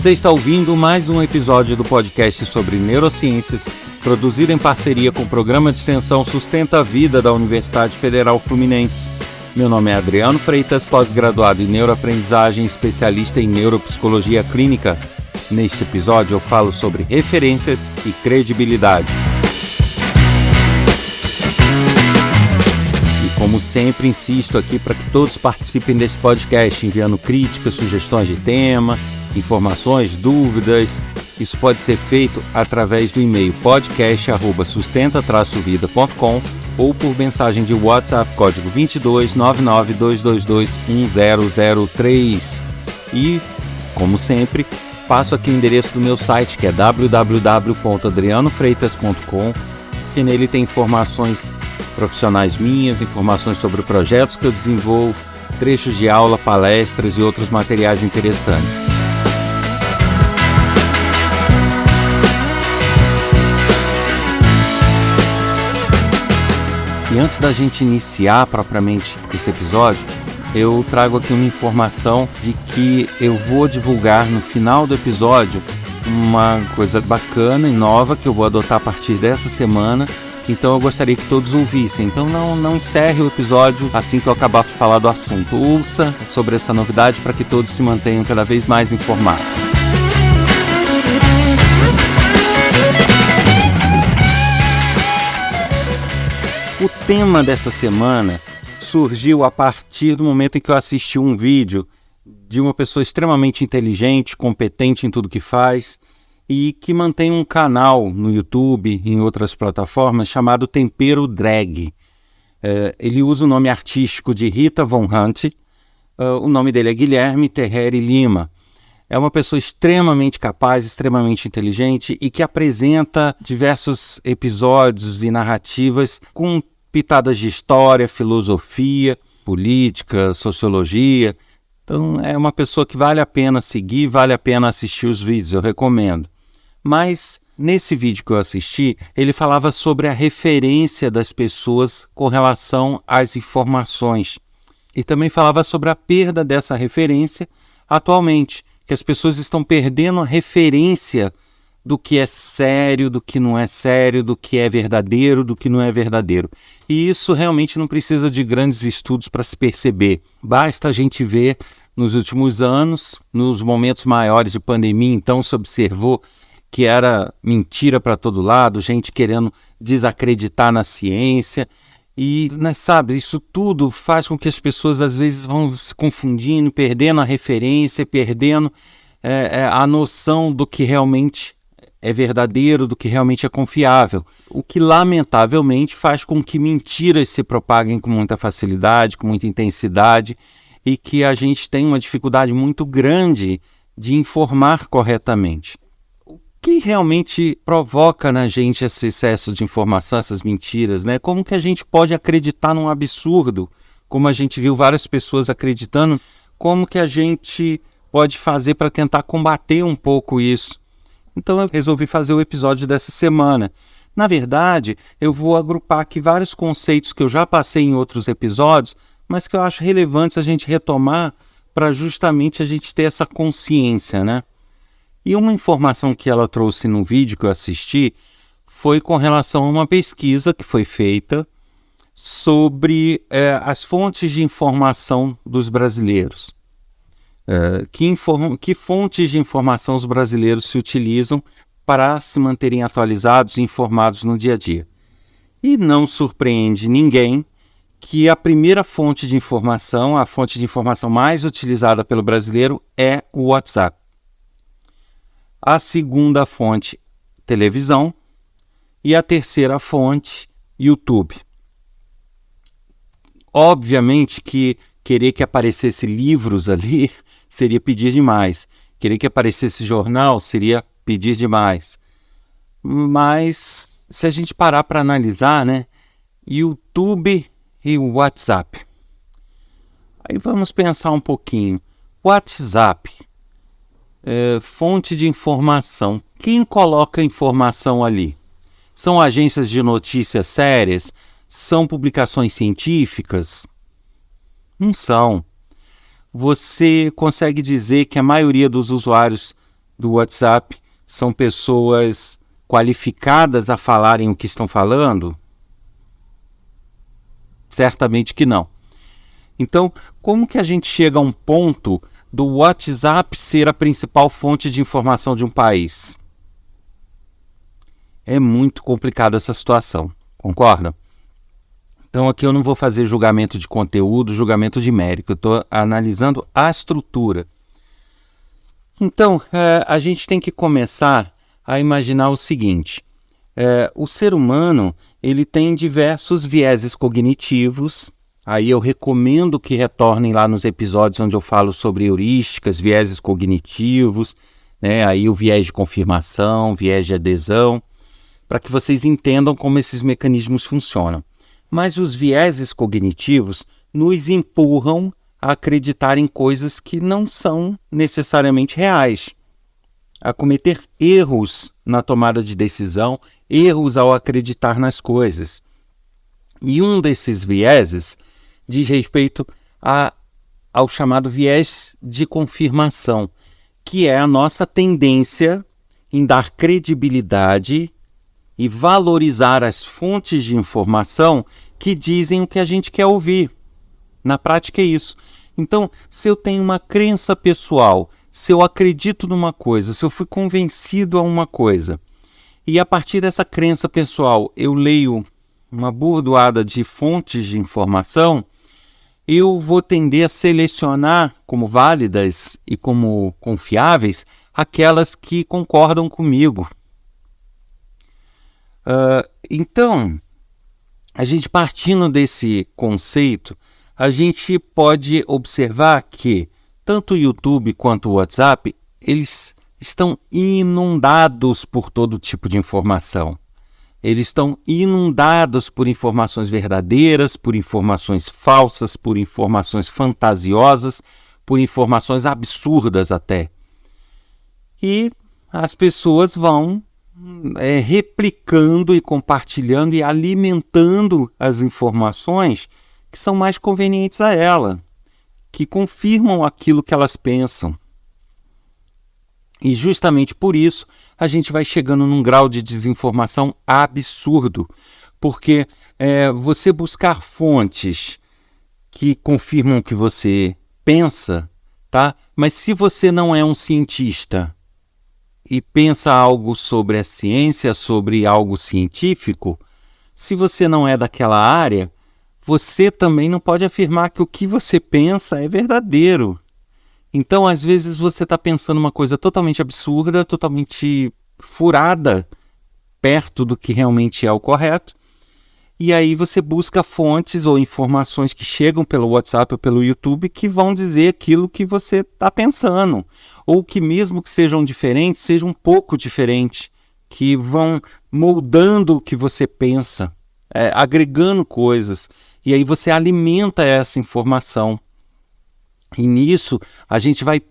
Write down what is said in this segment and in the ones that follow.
Você está ouvindo mais um episódio do podcast sobre neurociências, produzido em parceria com o Programa de Extensão Sustenta a Vida da Universidade Federal Fluminense. Meu nome é Adriano Freitas, pós-graduado em neuroaprendizagem e especialista em neuropsicologia clínica. Neste episódio eu falo sobre referências e credibilidade. E como sempre, insisto aqui para que todos participem desse podcast, enviando críticas, sugestões de tema, informações, dúvidas. Isso pode ser feito através do e-mail podcast@sustenta-vida.com ou por mensagem de WhatsApp, código 22 99 222 1003. E, como sempre, passo aqui o endereço do meu site, que é www.adrianofreitas.com, que nele tem informações profissionais minhas, informações sobre projetos que eu desenvolvo, trechos de aula, palestras e outros materiais interessantes. E antes da gente iniciar propriamente esse episódio, eu trago aqui uma informação de que eu vou divulgar no final do episódio uma coisa bacana e nova que eu vou adotar a partir dessa semana. Então eu gostaria que todos ouvissem. Então não encerre o episódio assim que eu acabar de falar do assunto. Ouça sobre essa novidade para que todos se mantenham cada vez mais informados. O tema dessa semana surgiu a partir do momento em que eu assisti um vídeo de uma pessoa extremamente inteligente, competente em tudo que faz e que mantém um canal no YouTube e em outras plataformas chamado Tempero Drag. Ele usa o nome artístico de Rita Von Hunt. O nome dele é Guilherme Terreri Lima. É uma pessoa extremamente capaz, extremamente inteligente e que apresenta diversos episódios e narrativas com pitadas de história, filosofia, política, sociologia. Então é uma pessoa que vale a pena seguir, vale a pena assistir os vídeos, eu recomendo. Mas nesse vídeo que eu assisti, ele falava sobre a referência das pessoas com relação às informações. E também falava sobre a perda dessa referência atualmente, que as pessoas estão perdendo a referência do que é sério, do que não é sério, do que é verdadeiro, do que não é verdadeiro. E isso realmente não precisa de grandes estudos para se perceber. Basta a gente ver nos últimos anos, nos momentos maiores de pandemia, então se observou que era mentira para todo lado, gente querendo desacreditar na ciência. E, sabe, isso tudo faz com que as pessoas às vezes vão se confundindo, perdendo a referência, perdendo a noção do que realmente é verdadeiro, do que realmente é confiável. O que, lamentavelmente, faz com que mentiras se propaguem com muita facilidade, com muita intensidade, e que a gente tem uma dificuldade muito grande de informar corretamente. O que realmente provoca na gente esse excesso de informação, essas mentiras, né? Como que a gente pode acreditar num absurdo, como a gente viu várias pessoas acreditando? Como que a gente pode fazer para tentar combater um pouco isso? Então eu resolvi fazer o episódio dessa semana. Na verdade, eu vou agrupar aqui vários conceitos que eu já passei em outros episódios, mas que eu acho relevantes a gente retomar para justamente a gente ter essa consciência, né? E uma informação que ela trouxe no vídeo que eu assisti foi com relação a uma pesquisa que foi feita sobre as fontes de informação dos brasileiros. Que fontes de informação os brasileiros se utilizam para se manterem atualizados e informados no dia a dia. E não surpreende ninguém que a primeira fonte de informação, a fonte de informação mais utilizada pelo brasileiro é o WhatsApp. A segunda fonte, televisão. E a terceira fonte, YouTube. Obviamente que querer que aparecesse livros ali seria pedir demais. Querer que aparecesse jornal seria pedir demais. Mas se a gente parar para analisar, né? YouTube e o WhatsApp. Aí vamos pensar um pouquinho. WhatsApp, fonte de informação. Quem coloca informação ali? São agências de notícias sérias? São publicações científicas? Não são. Você consegue dizer que a maioria dos usuários do WhatsApp são pessoas qualificadas a falarem o que estão falando? Certamente que não. Então, como que a gente chega a um ponto do WhatsApp ser a principal fonte de informação de um país? É muito complicada essa situação, concorda? Então aqui eu não vou fazer julgamento de conteúdo, julgamento de mérito, eu estou analisando a estrutura. Então, a gente tem que começar a imaginar o seguinte, o ser humano ele tem diversos vieses cognitivos, aí eu recomendo que retornem lá nos episódios onde eu falo sobre heurísticas, vieses cognitivos, né? Aí o viés de confirmação, viés de adesão, para que vocês entendam como esses mecanismos funcionam. Mas os vieses cognitivos nos empurram a acreditar em coisas que não são necessariamente reais, a cometer erros na tomada de decisão, erros ao acreditar nas coisas. E um desses vieses diz respeito ao chamado viés de confirmação, que é a nossa tendência em dar credibilidade e valorizar as fontes de informação que dizem o que a gente quer ouvir. Na prática é isso. Então, se eu tenho uma crença pessoal, se eu acredito numa coisa, se eu fui convencido a uma coisa, e a partir dessa crença pessoal eu leio uma burdoada de fontes de informação, eu vou tender a selecionar como válidas e como confiáveis aquelas que concordam comigo. Então, a gente partindo desse conceito, a gente pode observar que tanto o YouTube quanto o WhatsApp, eles estão inundados por todo tipo de informação. Eles estão inundados por informações verdadeiras, por informações falsas, por informações fantasiosas, por informações absurdas até. E as pessoas vão replicando e compartilhando e alimentando as informações que são mais convenientes a ela, que confirmam aquilo que elas pensam. E justamente por isso a gente vai chegando num grau de desinformação absurdo, porque você buscar fontes que confirmam o que você pensa, tá? Mas se você não é um cientista e pensa algo sobre a ciência, sobre algo científico, se você não é daquela área, você também não pode afirmar que o que você pensa é verdadeiro. Então, às vezes, você está pensando uma coisa totalmente absurda, totalmente furada, perto do que realmente é o correto, e aí você busca fontes ou informações que chegam pelo WhatsApp ou pelo YouTube que vão dizer aquilo que você está pensando, ou que mesmo que sejam diferentes, sejam um pouco diferentes, que vão moldando o que você pensa, agregando coisas, e aí você alimenta essa informação. E nisso a gente vai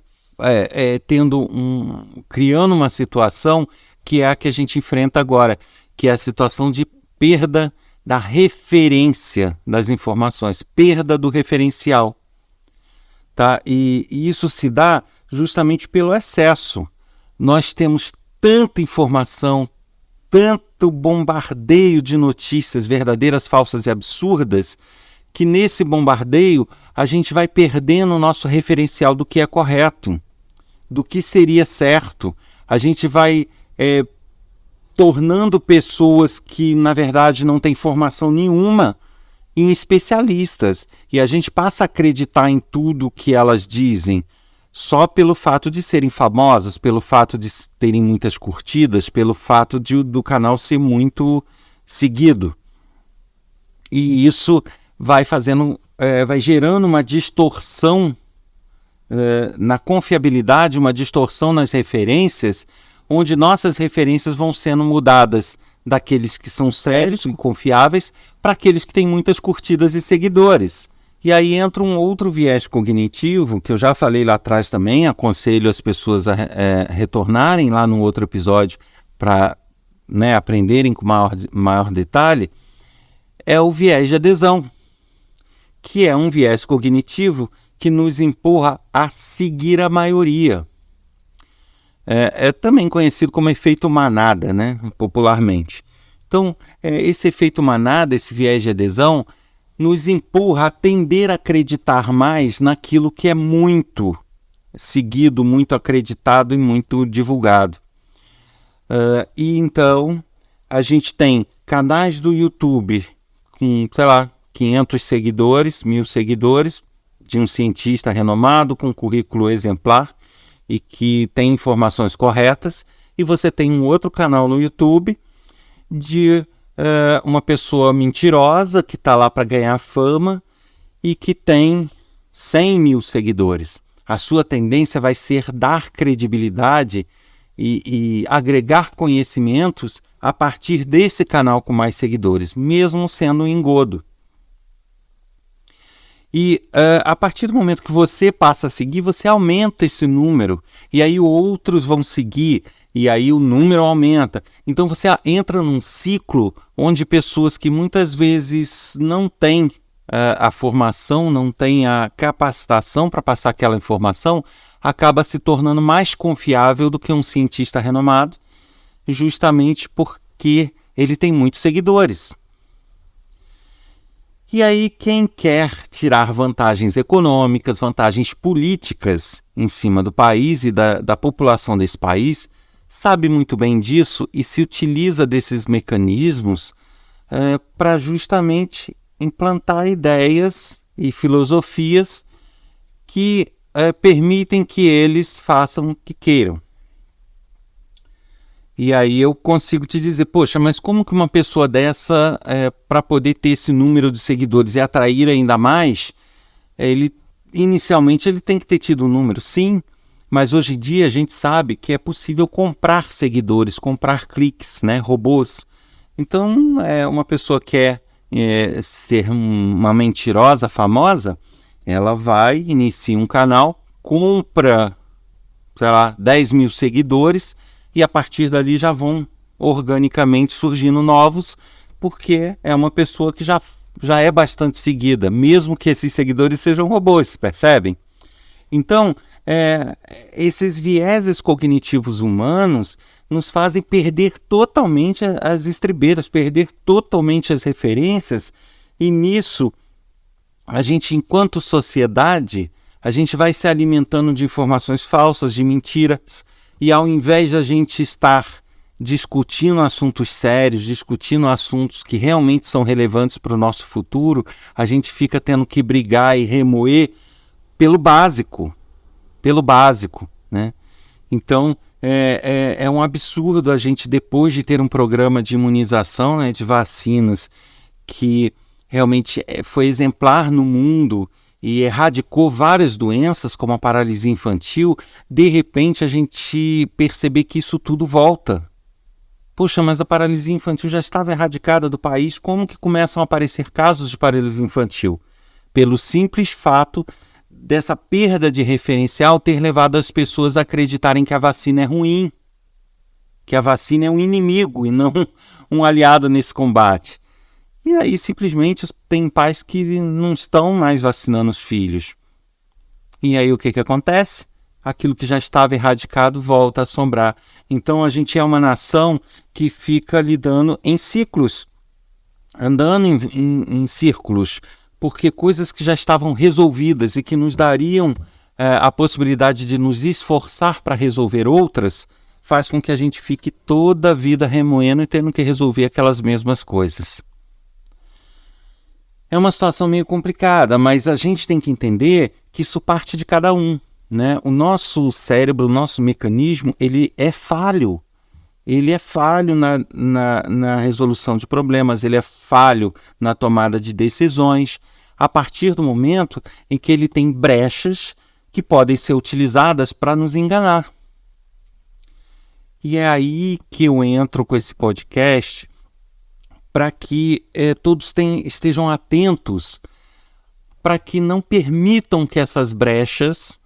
criando uma situação que é a que a gente enfrenta agora, que é a situação de perda da referência das informações, perda do referencial. Tá? E isso se dá justamente pelo excesso. Nós temos tanta informação, tanto bombardeio de notícias verdadeiras, falsas e absurdas, que nesse bombardeio a gente vai perdendo o nosso referencial do que é correto, do que seria certo. A gente vai tornando pessoas que, na verdade, não têm formação nenhuma em especialistas. E a gente passa a acreditar em tudo que elas dizem só pelo fato de serem famosas, pelo fato de terem muitas curtidas, pelo fato do canal ser muito seguido. E isso vai gerando uma distorção na confiabilidade, uma distorção nas referências, onde nossas referências vão sendo mudadas daqueles que são sérios e confiáveis para aqueles que têm muitas curtidas e seguidores. E aí entra um outro viés cognitivo, que eu já falei lá atrás também, aconselho as pessoas a retornarem lá no outro episódio para aprenderem com maior detalhe, é o viés de adesão, que é um viés cognitivo que nos empurra a seguir a maioria. É também conhecido como efeito manada, né? Popularmente. Então, esse efeito manada, esse viés de adesão, nos empurra a tender a acreditar mais naquilo que é muito seguido, muito acreditado e muito divulgado. E então, a gente tem canais do YouTube com, 500 seguidores, 1.000 seguidores, de um cientista renomado com currículo exemplar e que tem informações corretas, e você tem um outro canal no YouTube de uma pessoa mentirosa que está lá para ganhar fama e que tem 100.000 seguidores. A sua tendência vai ser dar credibilidade e agregar conhecimentos a partir desse canal com mais seguidores, mesmo sendo um engodo. E a partir do momento que você passa a seguir, você aumenta esse número, e aí outros vão seguir, e aí o número aumenta. Então você entra num ciclo onde pessoas que muitas vezes não têm a formação, não têm a capacitação para passar aquela informação, acaba se tornando mais confiável do que um cientista renomado, justamente porque ele tem muitos seguidores. E aí quem quer tirar vantagens econômicas, vantagens políticas em cima do país e da população desse país, sabe muito bem disso e se utiliza desses mecanismos para justamente implantar ideias e filosofias que permitem que eles façam o que queiram. E aí eu consigo te dizer, poxa, mas como que uma pessoa dessa, para poder ter esse número de seguidores e atrair ainda mais, inicialmente ele tem que ter tido um número, sim, mas hoje em dia a gente sabe que é possível comprar seguidores, comprar cliques, né, robôs. Então, uma pessoa quer ser uma mentirosa famosa, ela vai, inicia um canal, compra, 10.000 seguidores, e a partir dali já vão organicamente surgindo novos, porque é uma pessoa que já é bastante seguida, mesmo que esses seguidores sejam robôs, percebem? Então, esses vieses cognitivos humanos nos fazem perder totalmente as estribeiras, perder totalmente as referências, e nisso, a gente, enquanto sociedade, a gente vai se alimentando de informações falsas, de mentiras, e ao invés de a gente estar discutindo assuntos sérios, discutindo assuntos que realmente são relevantes para o nosso futuro, a gente fica tendo que brigar e remoer pelo básico, né? Então, é um absurdo a gente, depois de ter um programa de imunização, né, de vacinas, que realmente foi exemplar no mundo e erradicou várias doenças, como a paralisia infantil, de repente a gente perceber que isso tudo volta. Poxa, mas a paralisia infantil já estava erradicada do país, como que começam a aparecer casos de paralisia infantil? Pelo simples fato dessa perda de referencial ter levado as pessoas a acreditarem que a vacina é ruim, que a vacina é um inimigo e não um aliado nesse combate. E aí simplesmente tem pais que não estão mais vacinando os filhos. E aí o que acontece? Aquilo que já estava erradicado volta a assombrar. Então a gente é uma nação que fica lidando em ciclos, andando em círculos, porque coisas que já estavam resolvidas e que nos dariam a possibilidade de nos esforçar para resolver outras, faz com que a gente fique toda a vida remoendo e tendo que resolver aquelas mesmas coisas. É uma situação meio complicada, mas a gente tem que entender que isso parte de cada um, né? O nosso cérebro, o nosso mecanismo, ele é falho. Ele é falho na resolução de problemas, ele é falho na tomada de decisões, a partir do momento em que ele tem brechas que podem ser utilizadas para nos enganar. E é aí que eu entro com esse podcast, para que todos estejam atentos, para que não permitam que essas brechas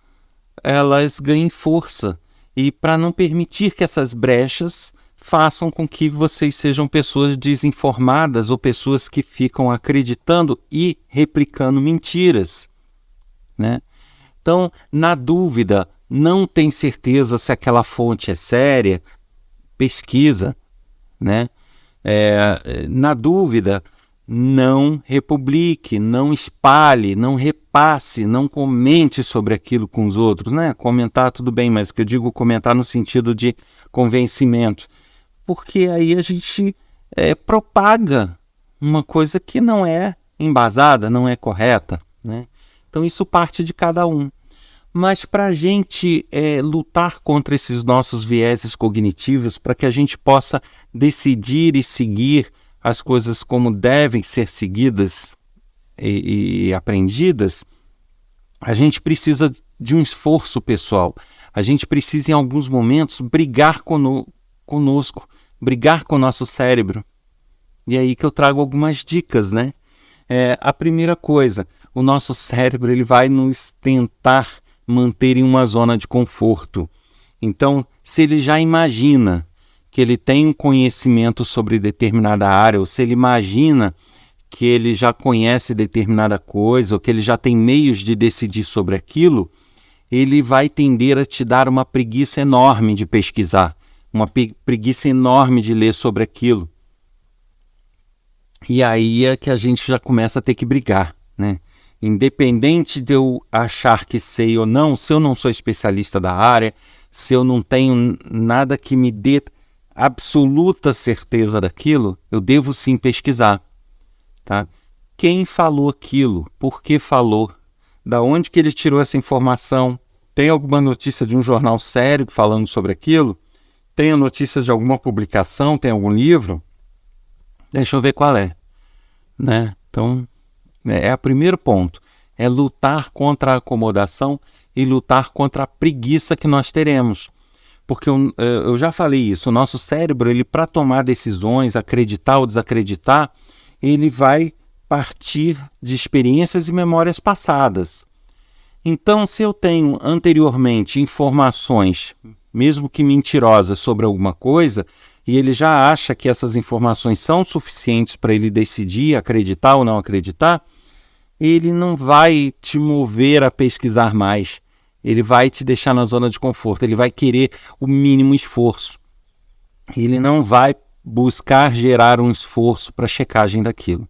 elas ganhem força, e para não permitir que essas brechas façam com que vocês sejam pessoas desinformadas ou pessoas que ficam acreditando e replicando mentiras, né? Então, na dúvida, não tem certeza se aquela fonte é séria, pesquisa, né? Na dúvida, não republique, não espalhe, não repasse, não comente sobre aquilo com os outros, né? Comentar tudo bem, mas o que eu digo comentar no sentido de convencimento, porque aí a gente propaga uma coisa que não é embasada, não é correta, né? Então isso parte de cada um. Mas para a gente lutar contra esses nossos vieses cognitivos, para que a gente possa decidir e seguir as coisas como devem ser seguidas e aprendidas, a gente precisa de um esforço pessoal. A gente precisa, em alguns momentos, brigar conosco, brigar com o nosso cérebro. E é aí que eu trago algumas dicas, né? A primeira coisa, o nosso cérebro ele vai nos tentar manter em uma zona de conforto. Então, se ele já imagina que ele tem um conhecimento sobre determinada área, ou se ele imagina que ele já conhece determinada coisa, ou que ele já tem meios de decidir sobre aquilo, ele vai tender a te dar uma preguiça enorme de pesquisar, uma preguiça enorme de ler sobre aquilo. E aí é que a gente já começa a ter que brigar, né? Independente de eu achar que sei ou não, se eu não sou especialista da área, se eu não tenho nada que me dê absoluta certeza daquilo, eu devo sim pesquisar, tá? Quem falou aquilo? Por que falou? Da onde que ele tirou essa informação? Tem alguma notícia de um jornal sério falando sobre aquilo? Tem a notícia de alguma publicação? Tem algum livro? Deixa eu ver qual é, né? Então, o primeiro ponto, é lutar contra a acomodação e lutar contra a preguiça que nós teremos. Porque eu já falei isso, o nosso cérebro, ele para tomar decisões, acreditar ou desacreditar, ele vai partir de experiências e memórias passadas. Então, se eu tenho anteriormente informações, mesmo que mentirosas, sobre alguma coisa, e ele já acha que essas informações são suficientes para ele decidir acreditar ou não acreditar, ele não vai te mover a pesquisar mais. Ele vai te deixar na zona de conforto, ele vai querer o mínimo esforço. Ele não vai buscar gerar um esforço para a checagem daquilo.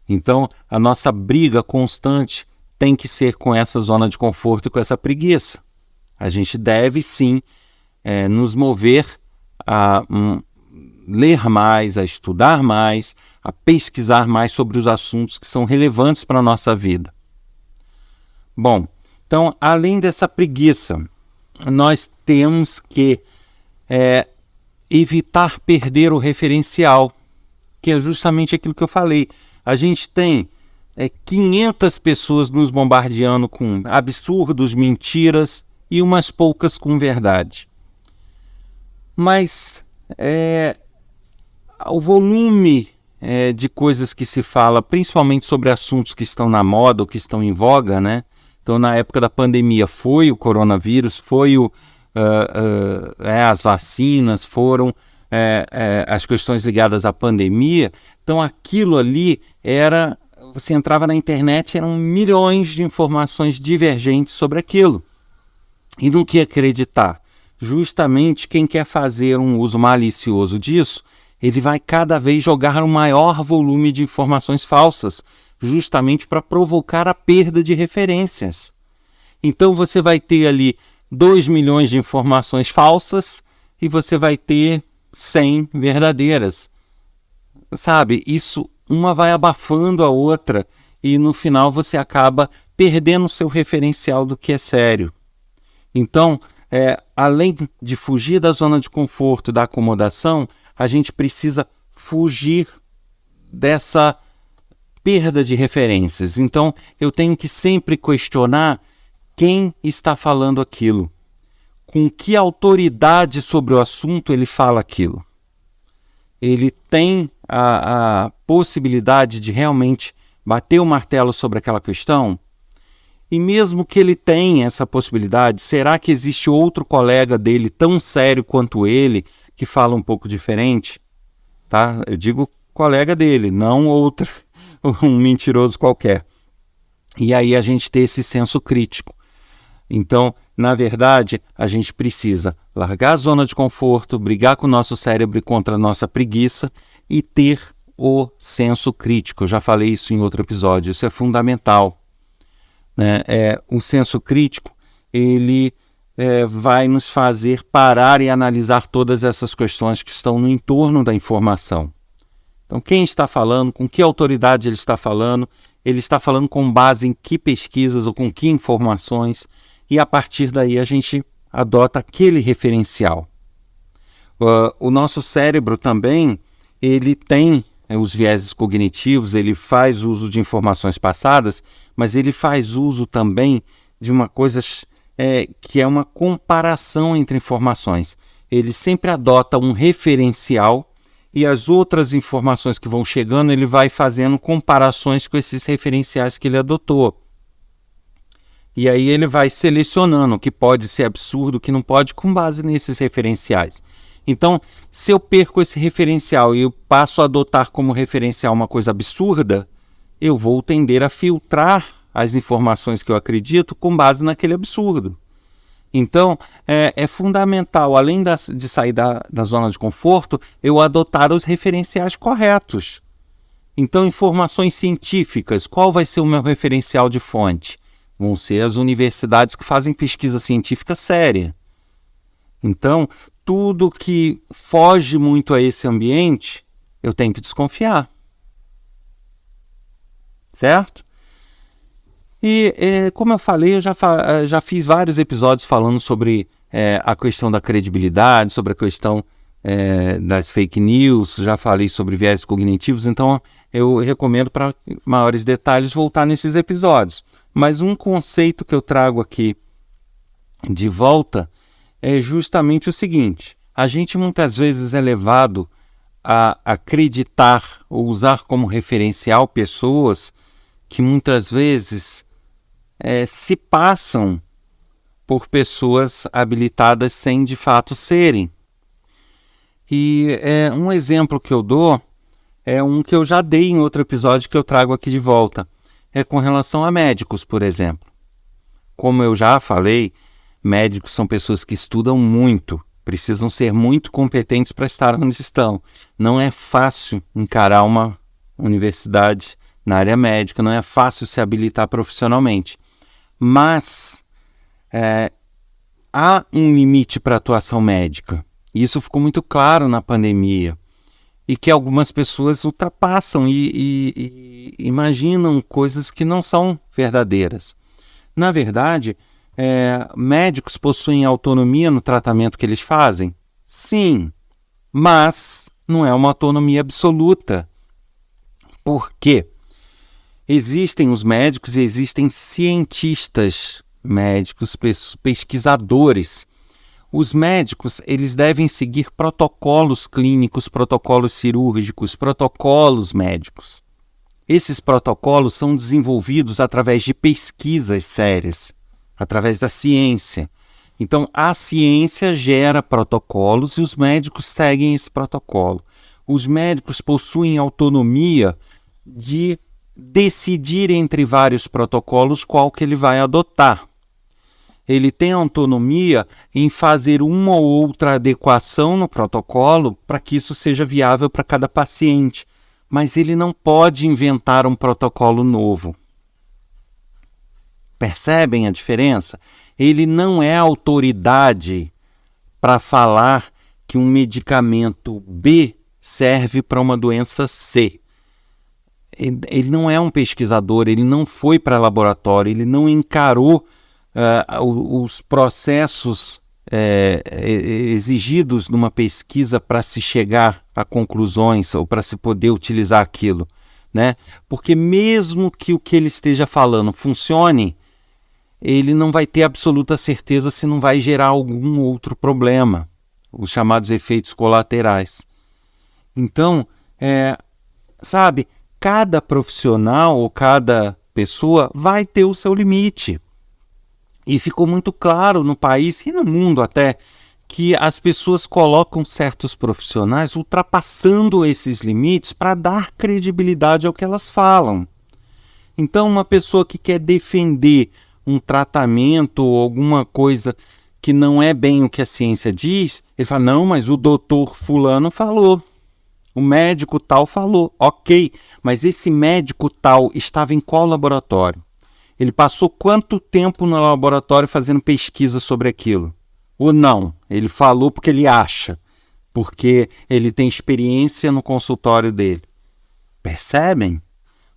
Então, a nossa briga constante tem que ser com essa zona de conforto e com essa preguiça. A gente deve sim nos mover a ler mais, a estudar mais, a pesquisar mais sobre os assuntos que são relevantes para a nossa vida. Bom, então, além dessa preguiça, nós temos que evitar perder o referencial, que é justamente aquilo que eu falei. A gente tem 500 pessoas nos bombardeando com absurdos, mentiras e umas poucas com verdade. Mas o volume de coisas que se fala, principalmente sobre assuntos que estão na moda ou que estão em voga, né? Então, na época da pandemia, foi o coronavírus, foi as vacinas, foram as questões ligadas à pandemia. Então, aquilo ali você entrava na internet, eram milhões de informações divergentes sobre aquilo. E no que acreditar? Justamente quem quer fazer um uso malicioso disso, ele vai cada vez jogar um maior volume de informações falsas, justamente para provocar a perda de referências. Então você vai ter ali 2 milhões de informações falsas e você vai ter 100 verdadeiras. Sabe, isso uma vai abafando a outra e no final você acaba perdendo o seu referencial do que é sério. Então, além de fugir da zona de conforto, da acomodação, a gente precisa fugir dessa perda de referências. Então, eu tenho que sempre questionar quem está falando aquilo, com que autoridade sobre o assunto ele fala aquilo. Ele tem a possibilidade de realmente bater o martelo sobre aquela questão? E mesmo que ele tenha essa possibilidade, será que existe outro colega dele tão sério quanto ele que fala um pouco diferente? Tá? Eu digo colega dele, não outro, um mentiroso qualquer. E aí a gente ter esse senso crítico. Então, na verdade, a gente precisa largar a zona de conforto, brigar com o nosso cérebro contra a nossa preguiça e ter o senso crítico. Eu já falei isso em outro episódio, isso é fundamental, né? O senso crítico, ele vai nos fazer parar e analisar todas essas questões que estão no entorno da informação. Então, quem está falando, com que autoridade ele está falando com base em que pesquisas ou com que informações, e a partir daí a gente adota aquele referencial. O nosso cérebro também, ele tem os vieses cognitivos, ele faz uso de informações passadas, mas ele faz uso também de uma coisa que é uma comparação entre informações. Ele sempre adota um referencial e as outras informações que vão chegando, ele vai fazendo comparações com esses referenciais que ele adotou. E aí ele vai selecionando o que pode ser absurdo, o que não pode, com base nesses referenciais. Então, se eu perco esse referencial e eu passo a adotar como referencial uma coisa absurda, eu vou tender a filtrar as informações que eu acredito com base naquele absurdo. Então, é fundamental, além de sair da zona de conforto, eu adotar os referenciais corretos. Então, informações científicas, qual vai ser o meu referencial de fonte? Vão ser as universidades que fazem pesquisa científica séria. Então, tudo que foge muito a esse ambiente, eu tenho que desconfiar. Certo? E, como eu falei, eu já fiz vários episódios falando sobre a questão da credibilidade, sobre a questão das fake news, já falei sobre viés cognitivos, então eu recomendo, para maiores detalhes, voltar nesses episódios. Mas um conceito que eu trago aqui de volta é justamente o seguinte: a gente muitas vezes é levado a acreditar ou usar como referencial pessoas que muitas vezes se passam por pessoas habilitadas sem de fato serem. E um exemplo que eu dou é um que eu já dei em outro episódio, que eu trago aqui de volta. É com relação a médicos, por exemplo. Como eu já falei, médicos são pessoas que estudam muito, precisam ser muito competentes para estar onde estão. Não é fácil encarar uma universidade na área médica, não é fácil se habilitar profissionalmente. Mas há um limite para a atuação médica. Isso ficou muito claro na pandemia. E que algumas pessoas ultrapassam e imaginam coisas que não são verdadeiras. Na verdade, médicos possuem autonomia no tratamento que eles fazem? Sim, mas não é uma autonomia absoluta. Por quê? Existem os médicos e existem cientistas médicos, pesquisadores. Os médicos, eles devem seguir protocolos clínicos, protocolos cirúrgicos, protocolos médicos. Esses protocolos são desenvolvidos através de pesquisas sérias, através da ciência. Então, a ciência gera protocolos e os médicos seguem esse protocolo. Os médicos possuem autonomia de decidir entre vários protocolos qual que ele vai adotar. Ele tem autonomia em fazer uma ou outra adequação no protocolo para que isso seja viável para cada paciente, mas ele não pode inventar um protocolo novo. Percebem a diferença? Ele não é autoridade para falar que um medicamento B serve para uma doença C. Ele não é um pesquisador, ele não foi para laboratório, ele não encarou os processos exigidos numa pesquisa para se chegar a conclusões ou para se poder utilizar aquilo, né? Porque mesmo que o que ele esteja falando funcione, ele não vai ter absoluta certeza se não vai gerar algum outro problema, os chamados efeitos colaterais. Então, sabe, cada profissional ou cada pessoa vai ter o seu limite. E ficou muito claro no país e no mundo até que as pessoas colocam certos profissionais ultrapassando esses limites para dar credibilidade ao que elas falam. Então, uma pessoa que quer defender um tratamento ou alguma coisa que não é bem o que a ciência diz, ele fala, não, mas o doutor fulano falou, o médico tal falou, ok, mas esse médico tal estava em qual laboratório? Ele passou quanto tempo no laboratório fazendo pesquisa sobre aquilo? Ou não, ele falou porque ele acha, porque ele tem experiência no consultório dele. Percebem?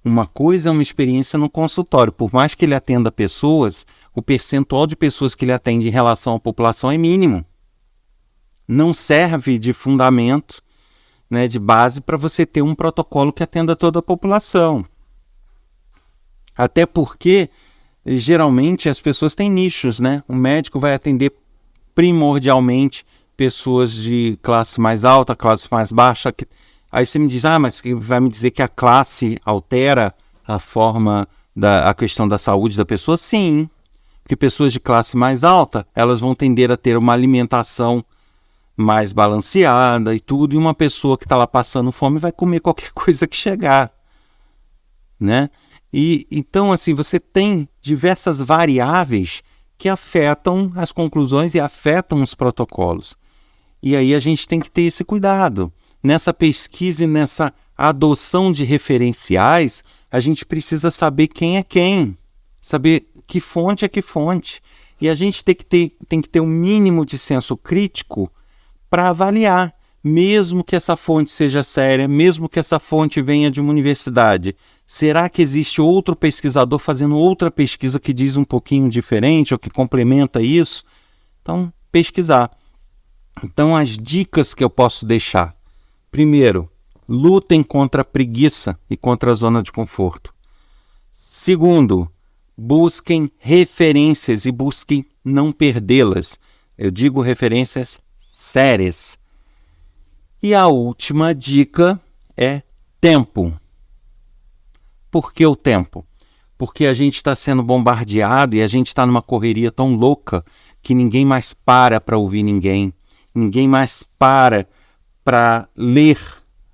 Uma coisa é uma experiência no consultório. Por mais que ele atenda pessoas, o percentual de pessoas que ele atende em relação à população é mínimo. Não serve de fundamento, né, de base para você ter um protocolo que atenda toda a população. Até porque, geralmente, as pessoas têm nichos, né? O médico vai atender primordialmente pessoas de classe mais alta, classe mais baixa. Aí você me diz, mas vai me dizer que a classe altera a forma, a questão da saúde da pessoa? Sim, porque pessoas de classe mais alta, elas vão tender a ter uma alimentação mais balanceada e tudo, e uma pessoa que está lá passando fome vai comer qualquer coisa que chegar, né? E então, assim, você tem diversas variáveis que afetam as conclusões e afetam os protocolos. E aí a gente tem que ter esse cuidado. Nessa pesquisa e nessa adoção de referenciais, a gente precisa saber quem é quem, saber que fonte é que fonte. E a gente tem que ter um mínimo de senso crítico para avaliar, mesmo que essa fonte seja séria, mesmo que essa fonte venha de uma universidade. Será que existe outro pesquisador fazendo outra pesquisa que diz um pouquinho diferente ou que complementa isso? Então, pesquisar. Então, as dicas que eu posso deixar. Primeiro, lutem contra a preguiça e contra a zona de conforto. Segundo, busquem referências e busquem não perdê-las. Eu digo referências sérias. E a última dica é tempo. Por que o tempo? Porque a gente está sendo bombardeado e a gente está numa correria tão louca que ninguém mais para ouvir ninguém. Ninguém mais para ler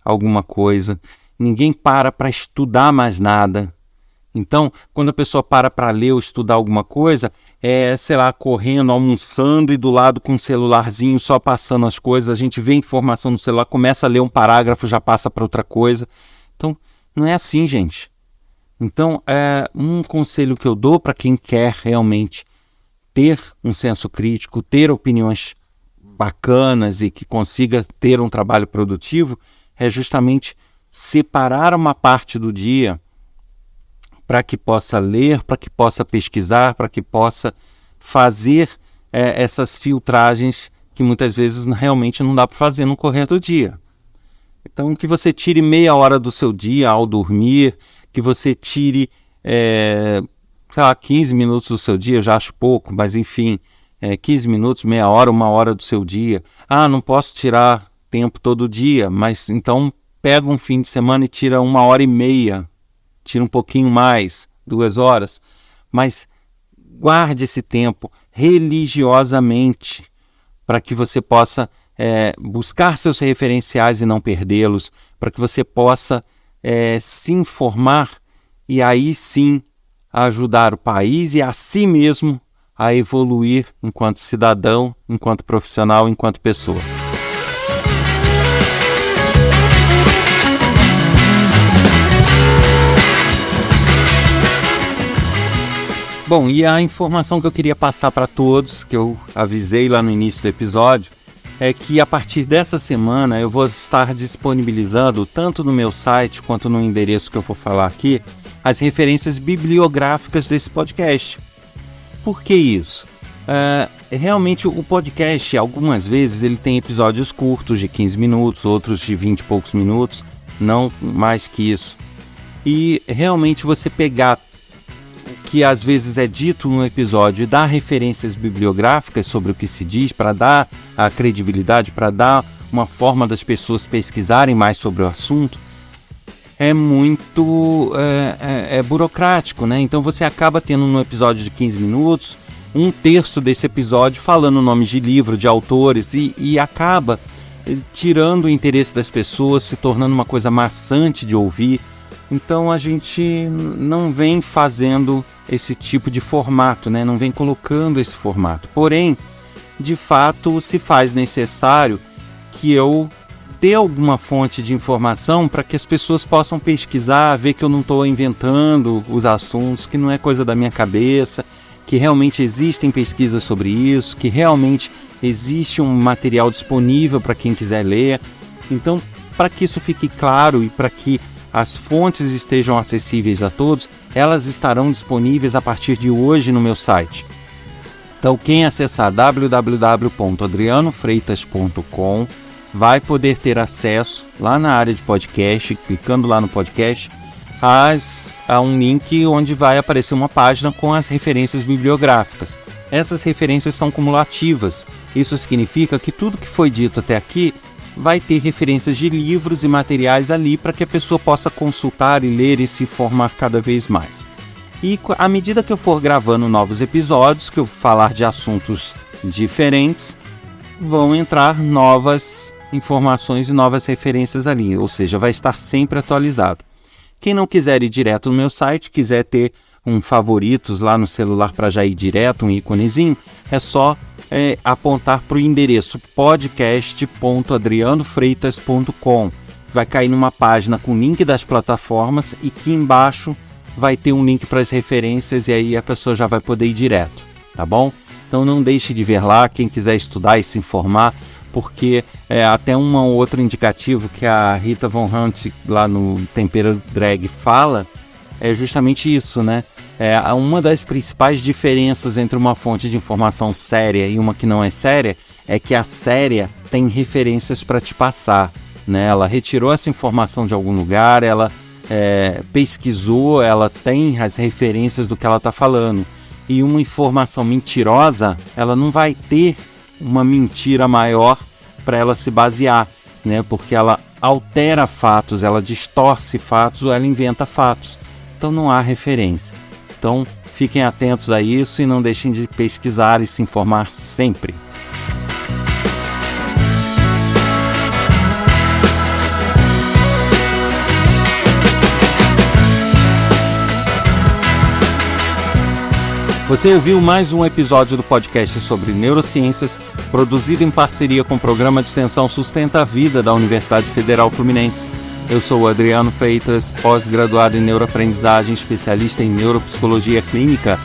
alguma coisa. Ninguém para estudar mais nada. Então, quando a pessoa para ler ou estudar alguma coisa, sei lá, correndo, almoçando e do lado com um celularzinho só passando as coisas, a gente vê informação no celular, começa a ler um parágrafo, já passa para outra coisa. Então, não é assim, gente. Então, um conselho que eu dou para quem quer realmente ter um senso crítico, ter opiniões bacanas e que consiga ter um trabalho produtivo, é justamente separar uma parte do dia para que possa ler, para que possa pesquisar, para que possa fazer essas filtragens que muitas vezes realmente não dá para fazer no correr do dia. Então, que você tire meia hora do seu dia ao dormir, que você tire, 15 minutos do seu dia, eu já acho pouco, mas enfim, 15 minutos, meia hora, uma hora do seu dia. Não posso tirar tempo todo dia, mas então pega um fim de semana e tira 1h30, tira um pouquinho mais, 2 horas, mas guarde esse tempo religiosamente para que você possa buscar seus referenciais e não perdê-los, para que você possa se informar e aí sim ajudar o país e a si mesmo a evoluir enquanto cidadão, enquanto profissional, enquanto pessoa. Bom, e a informação que eu queria passar para todos, que eu avisei lá no início do episódio, é que a partir dessa semana eu vou estar disponibilizando, tanto no meu site quanto no endereço que eu vou falar aqui, as referências bibliográficas desse podcast. Por que isso? Realmente o podcast, algumas vezes, ele tem episódios curtos de 15 minutos, outros de 20 e poucos minutos, não mais que isso. E realmente você pegar o que às vezes é dito no episódio e dar referências bibliográficas sobre o que se diz, para dar a credibilidade, para dar uma forma das pessoas pesquisarem mais sobre o assunto, é muito burocrático, né? Então você acaba tendo no episódio de 15 minutos, 1/3 desse episódio falando nomes de livro, de autores, e acaba tirando o interesse das pessoas, se tornando uma coisa maçante de ouvir. Então a gente não vem fazendo esse tipo de formato, né? Não vem colocando esse formato. Porém, de fato, se faz necessário que eu dê alguma fonte de informação para que as pessoas possam pesquisar, ver que eu não estou inventando os assuntos, que não é coisa da minha cabeça, que realmente existem pesquisas sobre isso, que realmente existe um material disponível para quem quiser ler. Então, para que isso fique claro e para que as fontes estejam acessíveis a todos, elas estarão disponíveis a partir de hoje no meu site. Então, quem acessar www.adrianofreitas.com vai poder ter acesso lá na área de podcast, clicando lá no podcast, a um link onde vai aparecer uma página com as referências bibliográficas. Essas referências são cumulativas. Isso significa que tudo que foi dito até aqui vai ter referências de livros e materiais ali para que a pessoa possa consultar e ler e se informar cada vez mais. E à medida que eu for gravando novos episódios, que eu falar de assuntos diferentes, vão entrar novas informações e novas referências ali, ou seja, vai estar sempre atualizado. Quem não quiser ir direto no meu site, quiser ter um favoritos lá no celular para já ir direto, um íconezinho, é só apontar para o endereço podcast.adrianofreitas.com. Vai cair numa página com link das plataformas e aqui embaixo vai ter um link para as referências e aí a pessoa já vai poder ir direto, tá bom? Então não deixe de ver lá, quem quiser estudar e se informar, porque até um outro indicativo que a Rita Von Hunt lá no Tempero Drag fala é justamente isso, né? Uma das principais diferenças entre uma fonte de informação séria e uma que não é séria é que a séria tem referências para te passar, né? Ela retirou essa informação de algum lugar, ela pesquisou, ela tem as referências do que ela está falando. E uma informação mentirosa, ela não vai ter uma mentira maior para ela se basear, né? Porque ela altera fatos, ela distorce fatos ou ela inventa fatos. Então não há referência. Então fiquem atentos a isso e não deixem de pesquisar e se informar sempre. Você ouviu mais um episódio do podcast sobre neurociências, produzido em parceria com o Programa de Extensão Sustenta a Vida da Universidade Federal Fluminense. Eu sou o Adriano Freitas, pós-graduado em neuroaprendizagem, especialista em neuropsicologia clínica.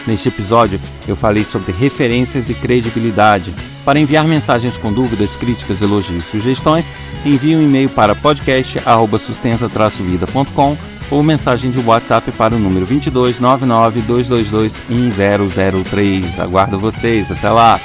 Neste episódio, eu falei sobre referências e credibilidade. Para enviar mensagens com dúvidas, críticas, elogios e sugestões, envie um e-mail para podcast@sustenta-vida.com ou mensagem de WhatsApp para o número 22 99 222 1003. Aguardo vocês. Até lá!